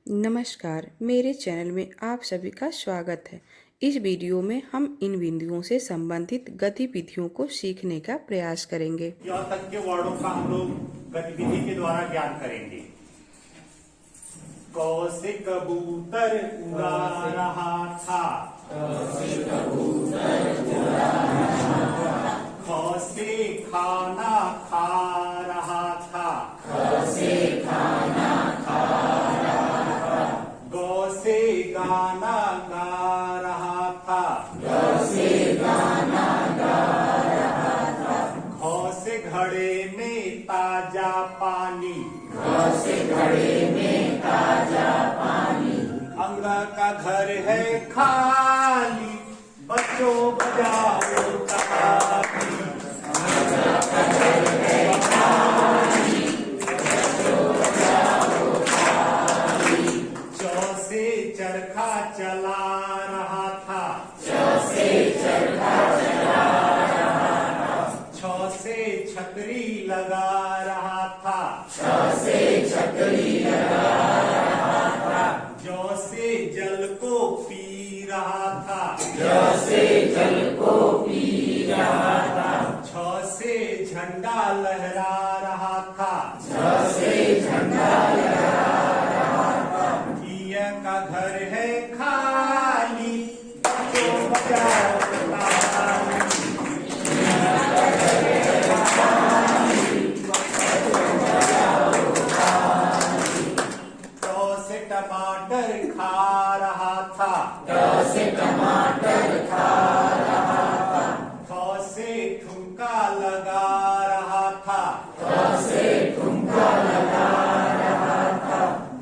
नमस्कार, मेरे चैनल में आप सभी का स्वागत है। इस वीडियो में हम इन बिंदुओं से संबंधित गतिविधियों को सीखने का प्रयास करेंगे। य तक के वर्णों का हम लोग गतिविधि के द्वारा ज्ञान करेंगे। क से कबूतर उड़ा रहा था। ख से खाना खा रहा था। ग से गाना गा रहा था। घ से घड़े में ताजा पानी। अंग का घर है खाली, बच्चों बजाओ ताली। चौ से चरखा चला रहा था। छ से छतरी लगा रहा था। जौ से जल को पी रहा था। छ से झंडा लहरा रहा था। य का घर है खाली, बच्चों बजाओ ताली। तो से टमाटर खा रहा था। थ से ठुमका लगा रहा था।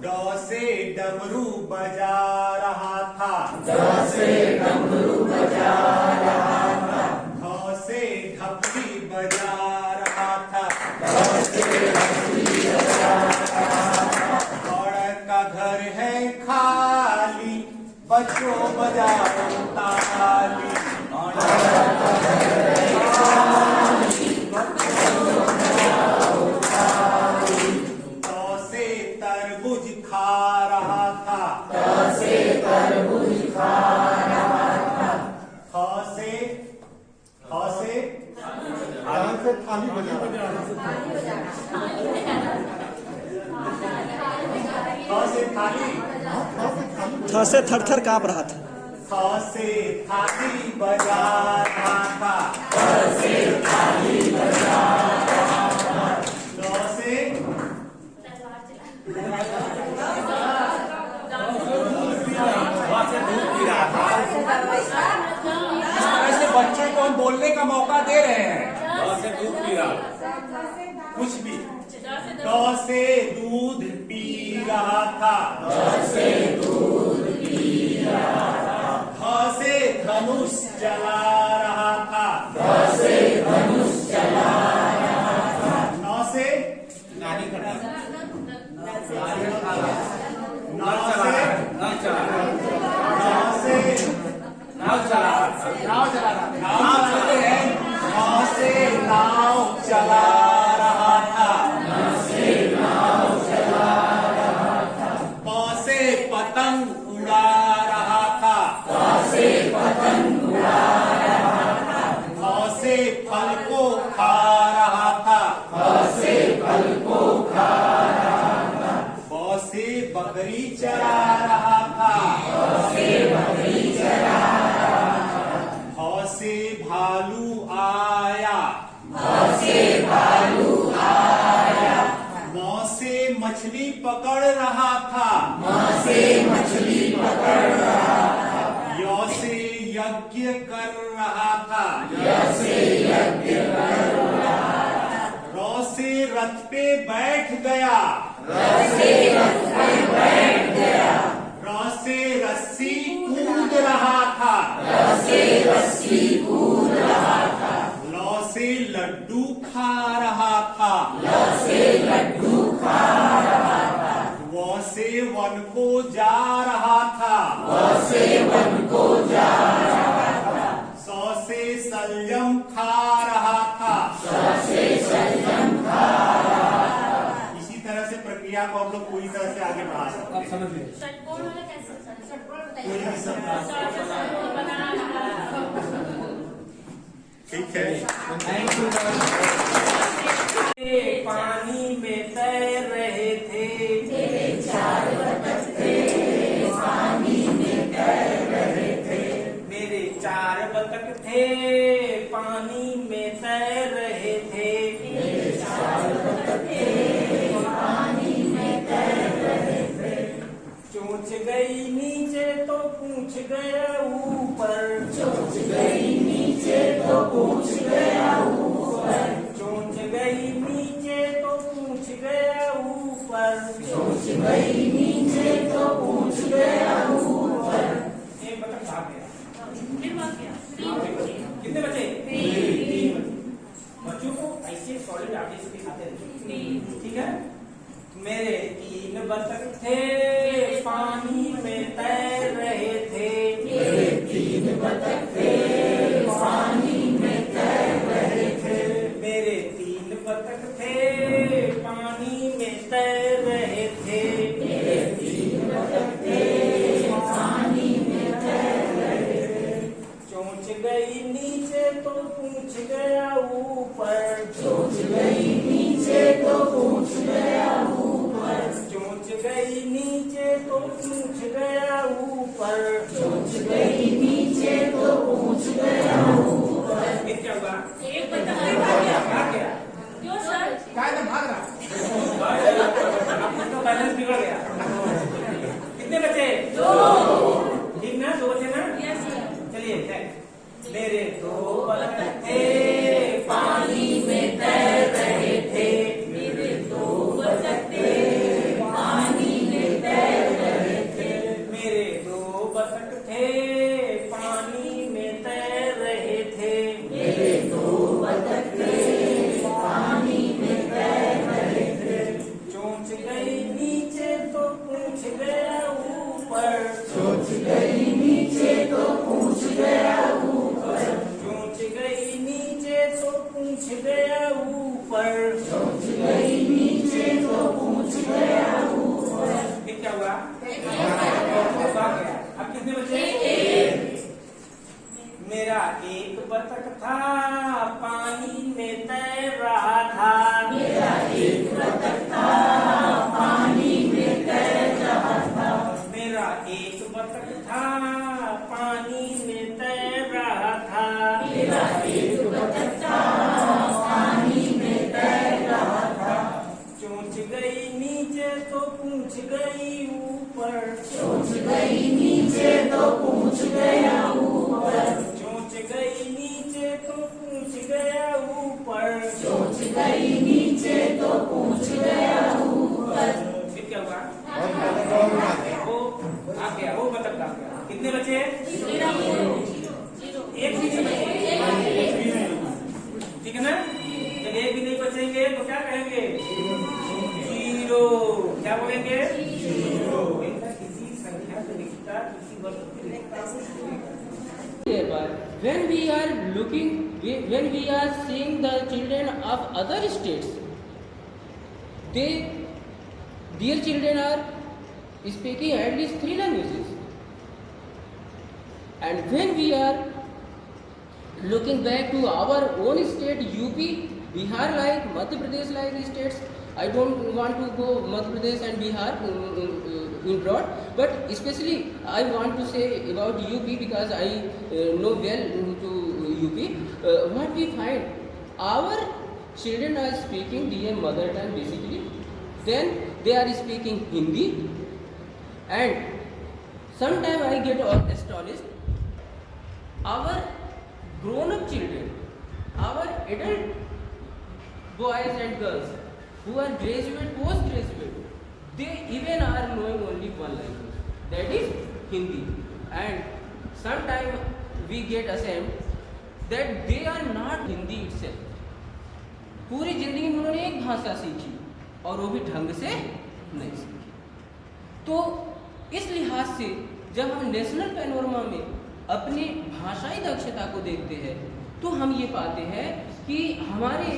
ड से डमरू बजा रहा था। ध से ढपली बजा रहा था। का घर है खाली, बच्चों बजाओ ताली। तो से तरबूज खा रहा था। ख से थाली बजा थाली। था से थर कांप रहा था। थ से थाली बजा रहा था। द से ऐसे बच्चों को हम बोलने का मौका दे रहे हैं। कुछ भी। द से दूध पी रहा था। ध से धनुष जला रहा था। न से नाव चला रहा था। प से पतंग उड़ा रहा था। फ से फल को खा रहा था। ब से बकरी चरा रहा था। भ से भालू आया। म से मछली पकड़ रहा था। य से यज्ञ कर रहा था। र से रथ पे बैठ गया। र से रस्सी कूद रहा था। ल से लड्डू खा रहा था। व से वन को जा रहा था। स से सलजम खा रहा था। इसी तरह से प्रक्रिया को हम लोग पूरी तरह से आगे के बाद आप समझ गए। षटकोण वाला कैसे? षटकोण कोई भी सब ठीक है। Thank you. पानी में तैर रहे थे, मेरे 4 बतख थे, पानी में तैर रहे थे। मेरे 4 बतख थे, पानी में तैर रहे थे। मेरे 4 बतख थे, पानी में तैर रहे थे। चोंच गई नीचे तो पूछ गया ऊपर, चोंच गई नीचे तो पूछ गया ऊपर। चोंच गई नीचे तो पूछ गया ऊपर। चोंच गई नीचे तो पूछ गया ऊपर। एक बतख भाग गया। फिर भाग गया। कितने बचे? 3 बच्चों को ऐसे सॉलिड आर्टिस्ट दिखाते रहिए, ठीक है। मेरे 3 बतख थे, पानी में तैर रहे थे। मेरे 3 बतख थे, पानी में तैर रहे थे। मेरे 3 बतख थे, पानी में तैर रहे थे। मेरे 3 बतख थे, पानी में तैर रहे थे। चोंच गई नीचे तो पूछ गया ऊपर। चोंच गई नीचे तो पूछ गया ऊपर। चोंच गई नीचे तो पूछ गया ऊपर। चोंच गई नीचे तो पूछ गया ऊपर। ये क्या हुआ? एक बतख भाग गया। भाग गया। क्यों सर? क्या एकदम भाग रहा? तो बैलेंस बिगड़ गया। कितने बचे? 2। ठीक ना? 2 बचे ना? Yes sir. चलिए next। मेरे 2 बतख थे, पानी में तैर रहे थे। मेरे 2 बतख थे, पानी में तैर रहे थे। मेरे 2 बतख थे, पानी में तैर रहे थे। मेरे 2 बतख थे, पानी में तैर रहे थे। चोंच गई नीचे तो पूछ गया ऊपर। चोंच गई नीचे तो पूछ गया ऊपर। चोंच गई नीचे तो पूछ गया ऊपर। चोंच गई नीचे तो पूछ गया ऊपर। ये क्या हुआ? भाग गया। अब कितने बचे? मेरा 1 बतख था, पानी में तैर रहा था। मेरा 1 बतख था, पानी में तैर रहा था। मेरा 1 बतख था, पानी में तैर रहा था। मेरा 1 बतख था, पानी में तैर रहा था। चोंच गई नीचे तो पूछ गई ऊपर। चोंच गई नीचे तो पूछ गया ऊपर। चोंच गई नीचे तो पूछ गया ऊपर। चोंच गई नीचे तो पूछ गया ऊपर। फिर क्या हुआ? वो आ गया, वो बतख आ गया। कितने बचे? 1 भी नहीं बचे। ठीक है ना? जब 1 भी नहीं बचेंगे तो क्या कहेंगे? 0। क्या बोलेंगे? 0। किसी संख्या को लिखता, किसी वस्तु को लिखता। When we are looking, when we are seeing the children of other states, their children are speaking at least 3 languages. And when we are looking back to our own state, UP, Bihar, like Madhya Pradesh, like states, I don't want to go Madhya Pradesh and Bihar in broad, but especially I want to say about UP because I know well to UP. What we find, our children are speaking their mother tongue basically, then they are speaking Hindi, and sometimes I get astonished. Our grown-up children, our adult boys and girls who are graduate, post-graduate, they even are knowing only one language, that is Hindi. And sometimes we get ashamed that they are not Hindi itself. पूरी जिंदगी में उन्होंने एक भाषा सीखी और वो भी ढंग से नहीं सीखी। तो इस लिहाज से जब हम नेशनल पैनोरमा में अपनी भाषाई दक्षता को देखते हैं तो हम ये पाते हैं कि हमारे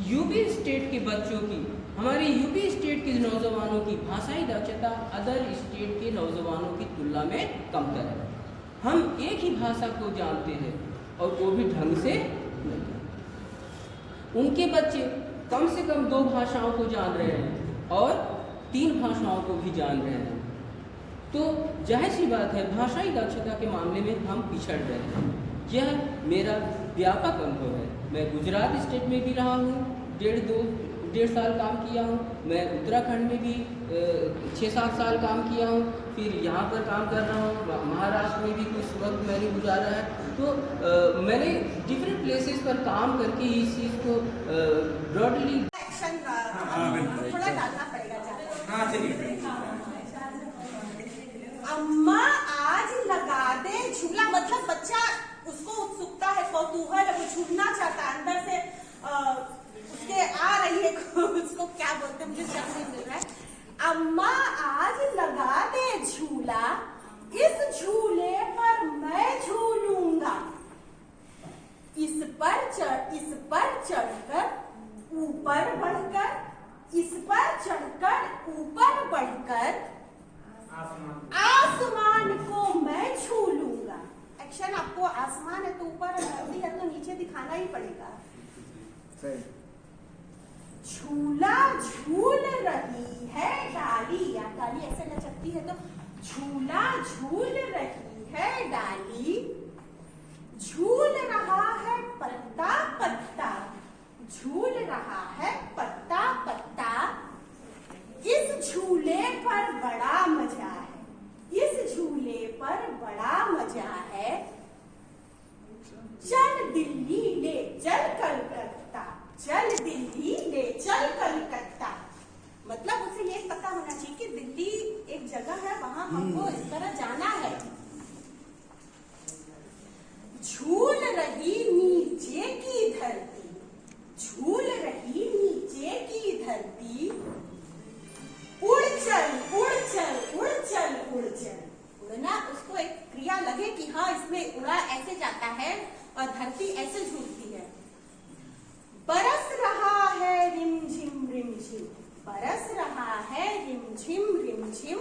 यूपी स्टेट के बच्चों की हमारे यूपी स्टेट के नौजवानों की भाषाई दक्षता अदर स्टेट के नौजवानों की तुलना में कमतर है। हम एक ही भाषा को जानते हैं और वो भी ढंग से नहीं। उनके बच्चे कम से कम 2 भाषाओं को जान रहे हैं और 3 भाषाओं को भी जान रहे हैं। तो जाहिर सी बात है भाषाई दक्षता के मामले में हम पिछड़ रहे हैं। यह मेरा व्यापक अनुभव है। मैं गुजरात स्टेट में भी रहा हूँ, 1.5 साल काम किया हूँ। मैं उत्तराखंड में भी 6-7 साल काम किया हूँ। फिर यहाँ पर काम कर रहा हूँ, महाराष्ट्र में भी कुछ वक्त मैंने गुजारा है। तो मैंने डिफरेंट प्लेसेस पर काम करके इस चीज़ को ब्रॉडली एक्शन थोड़ा डालना पड़ेगा ज़्यादा। हाँ चलिए। अम्मा आज लगा दे झूला, मतलब बच्चा उसको उत्सुकता है, कौतूहल है, वो झूलना चाहता है अंदर से, उसके आ रही है उसको क्या बोलते हैं, मुझे शब्द नहीं मिल रहा है। अम्मा आज लगा दे झूला, इस झूले पर मैं झूलूंगा। इस पर चढ़कर ऊपर बढ़कर, इस पर चढ़कर ऊपर बढ़कर आसमान को मैं छू लूंगा। एक्शन आपको आसमान है तो ऊपर है, धरती है तो नीचे दिखाना ही पड़ेगा। झूला झूल रही है डाली, या डाली ऐसे लचकती है तो झूला झूल रही है डाली, झूल रहा है पत्ता पत्ता, झूल रहा है पत्ता पत्ता। इस झूले पर बड़ा मजा है, इस झूले पर बड़ा मजा है। चल दिल्ली ले चल कलकत्ता, चल दिल्ली ले चल कलकत्ता। मतलब उसे ये पता होना चाहिए कि दिल्ली एक जगह है, वहां हमको इस तरह जाना है। झूल रही नीचे की धरती, झूल रही नीचे की धरती। उड़ चल उड़ चल उड़ चल उड़ चल। उड़ना उसको एक क्रिया लगे कि हाँ इसमें उड़ा ऐसे जाता है और धरती ऐसे झूलती है। बरस रहा है रिमझिम रिमझिम, बरस रहा है रिमझिम रिमझिम।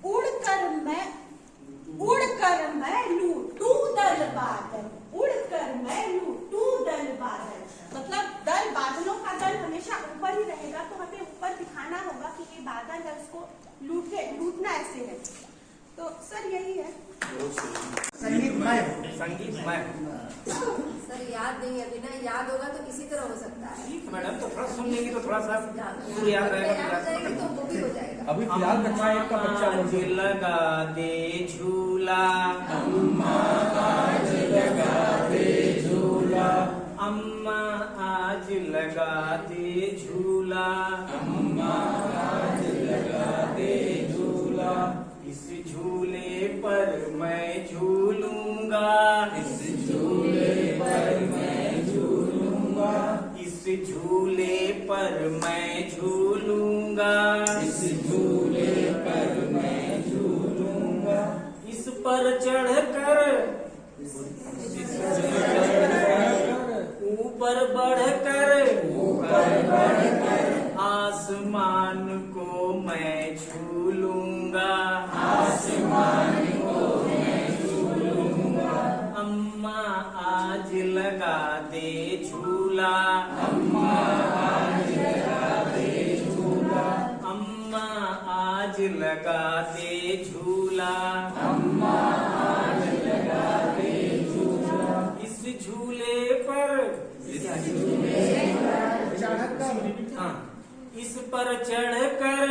उड़कर मैं लूटूं दल बादल, उड़कर मैं लूटूं दल बादल। मतलब दल, बादलों का दल हमेशा ऊपर ही रहेगा, तो हमें ऊपर दिखाना होगा कि ये बादल है, उसको लूटना ऐसे है। तो सर यही है। संगीतमय। सर याद नहीं, अभी ना याद होगा तो किसी तरह हो सकता है। ठीक मैडम, तो थोड़ा सुन लेंगे तो थोड़ा सा सुर याद रहेगा तो वो भी हो जाएगा। अभी फिलहाल बच्चा एक का बच्चा आज लगा दे झूला, अम्मा आज लगा दे झूला, अम्मा आज लगा दे झूला, अम्मा आज लगा दे झूला। इस झूले पर मैं झूलूंगा, इस झूले पर मैं झूलूंगा, इस झूले पर मैं झूलूंगा, इस झूले पर मैं झूलूंगा। इस पर चढ़कर ऊपर बढ़कर आसमान को मैं झूलूंगा, आसमान को मैं झूलूंगा। अम्मा आज लगा दे झूला, अम्मा आज लगा दे झूला, अम्मा आज लगा दे झूला, अम्मा आज लगा दे झूला। इस झूले पर हाँ, इस पर चढ़कर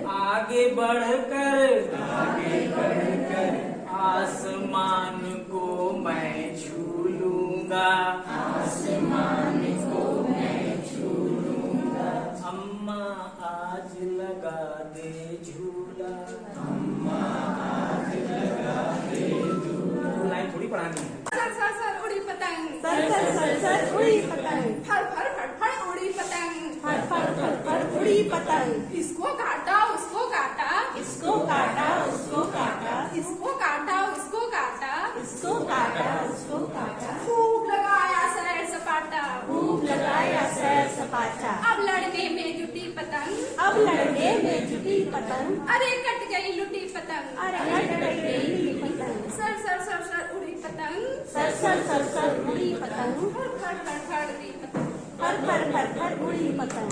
आगे बढ़कर आसमान को मैं झूलूंगा, आसमान को मैं झूलूंगा। अम्मा आज लगा दे झूला, अम्मा आज लगा दे झूला। लाइन थोड़ी पढ़ानी है। सर उड़ी पतंग, सर उड़ी पतंग, फड़ फड़ फड़ फड़ उड़ी पतंग, फड़ फड़ फड़ फड़ उड़ी पतंग। इसको काटा उसको काटा, इसको काटा उसको काटा, इसको काटा उसको काटा, इसको काटा उसको काटा। खूब लगाया सैर सपाटा, खूब लगाया सैर पतंग, अरे कट गई लुटी पतंग, अरे कट गई नीली पतंग, सर सर सर सर उड़ी पतंग, सर सर सर सर उड़ी पतंग, फर फर फर फर दी पतंग। फर फर फर फर उड़ी पतंग।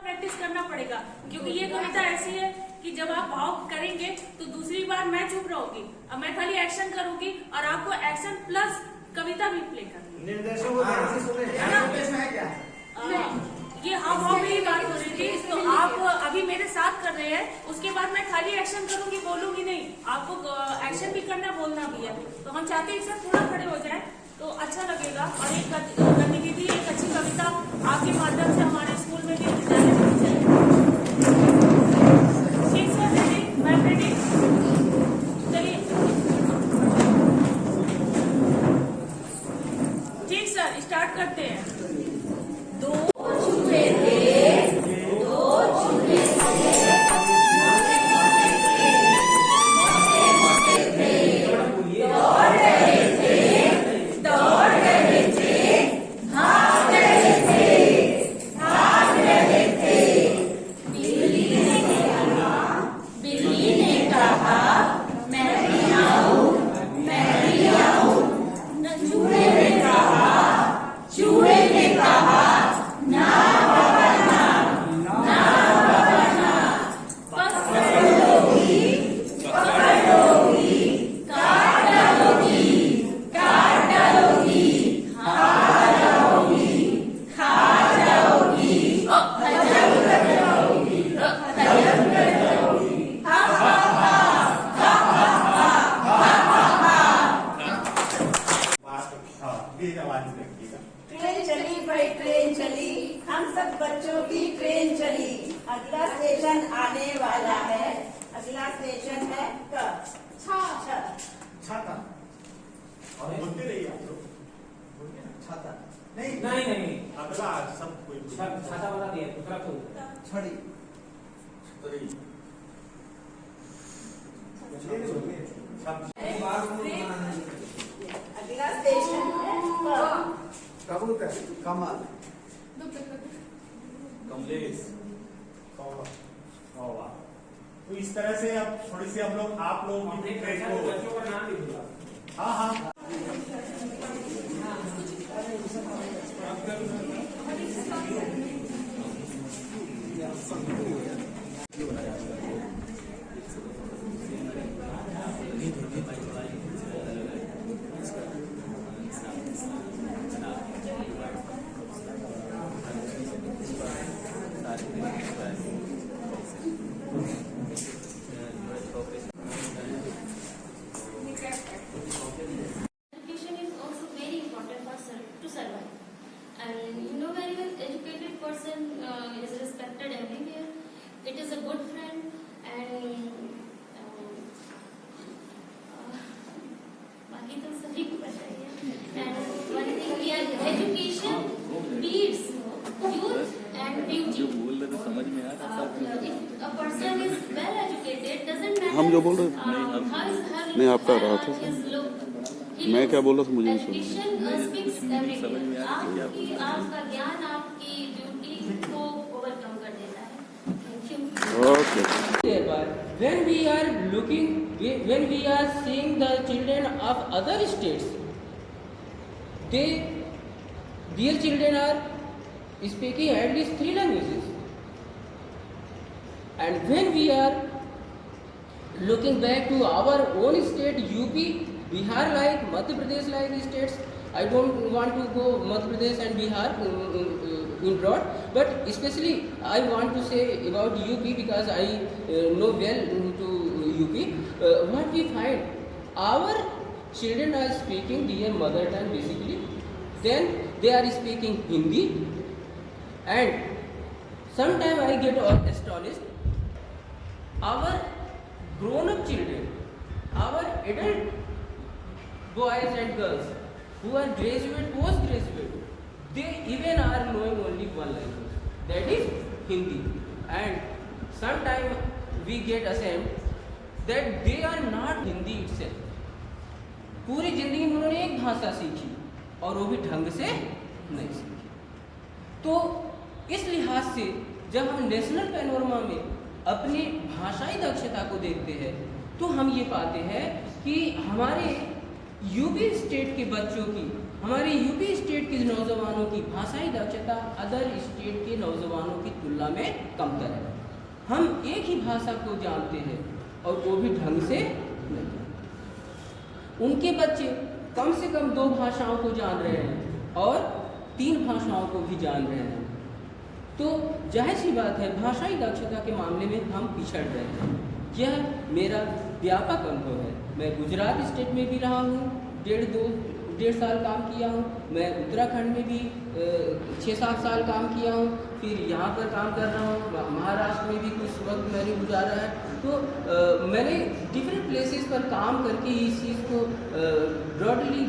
प्रैक्टिस करना पड़ेगा क्योंकि ये कविता ऐसी है कि जब आप भाव करेंगे तो दूसरी बार मैं चुप रहूंगी, अब मैं खाली एक्शन करूंगी और आपको एक्शन प्लस कविता भी प्ले करनी निर्देशों को ध्यान से सुने। है ना? निर्देश में है क्या? ये हाव भाव में ही बात हो रही थी, तो आप अभी मेरे साथ कर रहे हैं, उसके बाद मैं खाली एक्शन करूंगी, बोलूंगी नहीं, आपको एक्शन भी करना बोलना भी है। तो हम चाहते हैं सब थोड़ा खड़े हो जाए तो अच्छा लगेगा और एक गतिविधि, एक अच्छी कविता आपके माध्यम से हमारे स्कूल में भी विद्यालय में भी चलेगी। ठीक सर, रेडी? Ma'am ready? चलिए ठीक सर, स्टार्ट करते हैं। ट्रेन चली भाई ट्रेन चली, हम सब बच्चों की ट्रेन चली। अगला स्टेशन आने वाला है, अगला स्टेशन है क। छाता। और बोलते रहिए आप लोग। बोलिए ना, छाता। नहीं नहीं नहीं, अगला सब कोई छाता वाला दिया, दूसरा तो छड़ी। छड़ी। अगला स्टेशन है क। कबूतर, कमल, कमलेश। कौवा। तो इस तरह से अब थोड़ी सी हम लोग आप लोग अपने ट्रेन बच्चों को, का नाम भी बोला। हाँ हाँ Education is also very important to survive. And you know very well, educated person is respected everywhere. It is a good friend and बाकी तो सभी को पता ही है. And one thing we are education beats youth and beauty. If a person is well educated, doesn't matter. हम जो बोल रहे थे नहीं आप कर रहा था मैं क्या बोल रहा था मुझे नहीं समझ आपका ज्ञान आपकी ड्यूटी को ओवरकम कर देता है. Okay When we are looking, when we are seeing the children of other states, their children are speaking at least 3 languages. And when we are looking back to our own state, UP, Bihar, like Madhya Pradesh, like states, I don't want to go Madhya Pradesh and Bihar in broad, but especially I want to say about UP because I know well to UP. What we find, our children are speaking their mother tongue basically, then they are speaking Hindi, and sometimes I get astonished. Our grown-up children, our adult boys and girls who are graduate, post-graduate, they even are knowing only one language, that is Hindi. And sometimes we get ashamed that they are not Hindi itself. पूरी जिंदगी में उन्होंने एक भाषा सीखी और वो भी ढंग से नहीं सीखी. तो इस लिहाज से जब हम नेशनल पैनोरमा में अपनी भाषाई दक्षता को देखते हैं तो हम ये पाते हैं कि हमारे यूपी स्टेट के बच्चों की, हमारे यूपी स्टेट के नौजवानों की भाषाई दक्षता अदर स्टेट के नौजवानों की तुलना में कमतर है। हम एक ही भाषा को जानते हैं और वो भी ढंग से नहीं। उनके बच्चे कम से कम 2 भाषाओं को जान रहे हैं और 3 भाषाओं को भी जान रहे हैं। तो जाहिर सी बात है भाषाई दक्षता के मामले में हम पिछड़ रहे हैं। यह मेरा व्यापक अनुभव है। मैं गुजरात स्टेट में भी रहा हूँ, 1.5 साल काम किया हूँ। मैं उत्तराखंड में भी 6-7 साल काम किया हूँ। फिर यहाँ पर काम कर रहा हूँ, महाराष्ट्र में भी कुछ वक्त मैंने गुजारा है। तो मैंने डिफरेंट प्लेसेस पर काम करके इस चीज़ को ब्रॉडली